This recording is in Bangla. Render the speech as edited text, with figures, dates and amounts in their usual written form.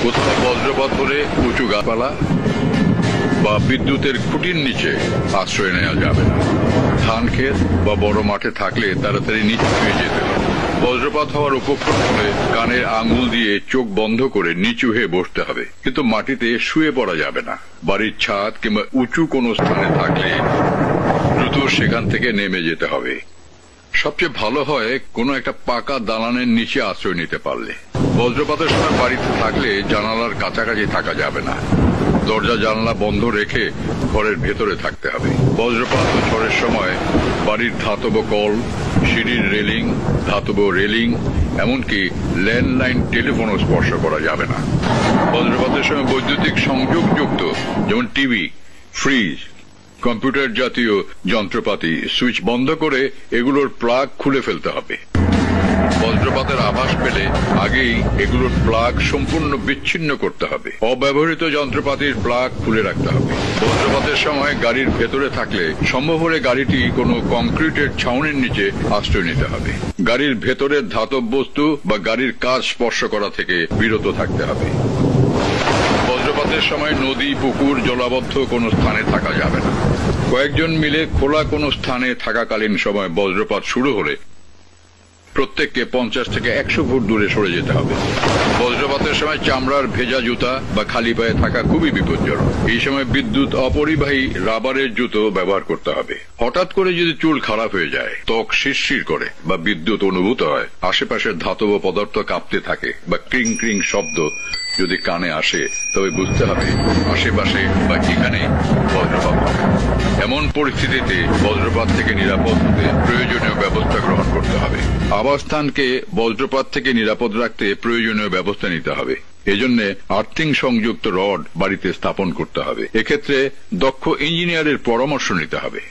কোথাও বজ্রপাত হলে উঁচু গাছপালা বা বিদ্যুতের খুঁটির নিচে আশ্রয় নেওয়া যাবে না। ধান ক্ষেত বা বড় মাঠে থাকলে তাড়াতাড়ি নিচে হয়ে যেতে হবে। বজ্রপাত হওয়ার উপক্রম হলে কানের আঙ্গুল দিয়ে চোখ বন্ধ করে নিচু হয়ে বসতে হবে, কিন্তু মাটিতে শুয়ে পড়া যাবে না। বাড়ির ছাদ কিংবা উঁচু কোনো স্থানে থাকলে দ্রুত সেখান থেকে নেমে যেতে হবে। সবচেয়ে ভালো হয় কোনো একটা পাকা দালানের নিচে আশ্রয় নিতে পারলে। বজ্রপাতের সময় বাড়িতে থাকলে জানালার কাছাকাছি থাকা যাবে না। দরজা জানালা বন্ধ রেখে ঘরের ভেতরে থাকতে হবে। বজ্রপাত ও ঝড়ের সময় বাড়ির ধাতব কল, সিঁড়ির রেলিং, ধাতব রেলিং, এমনকি ল্যান্ডলাইন টেলিফোনও স্পর্শ করা যাবে না। বজ্রপাতের সময় বৈদ্যুতিক সংযোগযুক্ত যেমন টিভি, ফ্রিজ, কম্পিউটার জাতীয় যন্ত্রপাতি সুইচ বন্ধ করে এগুলোর প্লাগ খুলে ফেলতে হবে। বজ্রপাতের আভাস পেলে আগেই এগুলোর প্লাগ সম্পূর্ণ বিচ্ছিন্ন করতে হবে। অব্যবহৃত যন্ত্রপাতির প্লাগ খুলে রাখতে হবে। বজ্রপাতের সময় গাড়ির ভেতরে থাকলে সম্ভব হলে গাড়িটি কোনো কংক্রিটের ছাউনির নিচে আশ্রয় নিতে হবে। গাড়ির ভেতরের ধাতব বস্তু বা গাড়ির কাজ স্পর্শ করা থেকে বিরত থাকতে হবে। বজ্রপাতের সময় নদী, পুকুর, জলাবদ্ধ কোনো স্থানে থাকা যাবে না। কয়েকজন মিলে খোলা কোনো স্থানে থাকাকালীন সময় বজ্রপাত শুরু হলে প্রত্যেককে 50 থেকে 100 ফুট দূরে সরে যেতে হবে। বজ্রপাতের সময় চামড়ার ভেজা জুতা বা খালি পায়ে থাকা খুবই বিপজ্জনক। এই সময় বিদ্যুৎ অপরিবাহী রাবারের জুতো ব্যবহার করতে হবে। হঠাৎ করে যদি চুল খারাপ হয়ে যায়, ত্বক শিরশির করে বা বিদ্যুৎ অনুভূত হয়, আশেপাশের ধাতব পদার্থ কাঁপতে থাকে বা ক্রিং ক্রিং শব্দ যদি কানে আসে, তবে বুঝতে হবে আশেপাশে বা এখানে বজ্রপাত হবে। এমন পরিস্থিতিতে বজ্রপাত থেকে নিরাপদ হতে প্রয়োজনীয় ব্যবস্থা গ্রহণ করতে হবে। আবাসস্থানকে বজ্রপাত থেকে নিরাপদ রাখতে প্রয়োজনীয় ব্যবস্থা নিতে হবে। এজন্য আর্থিং সংযুক্ত রড বাড়িতে স্থাপন করতে হবে। এক্ষেত্রে দক্ষ ইঞ্জিনিয়ারের পরামর্শ নিতে হবে।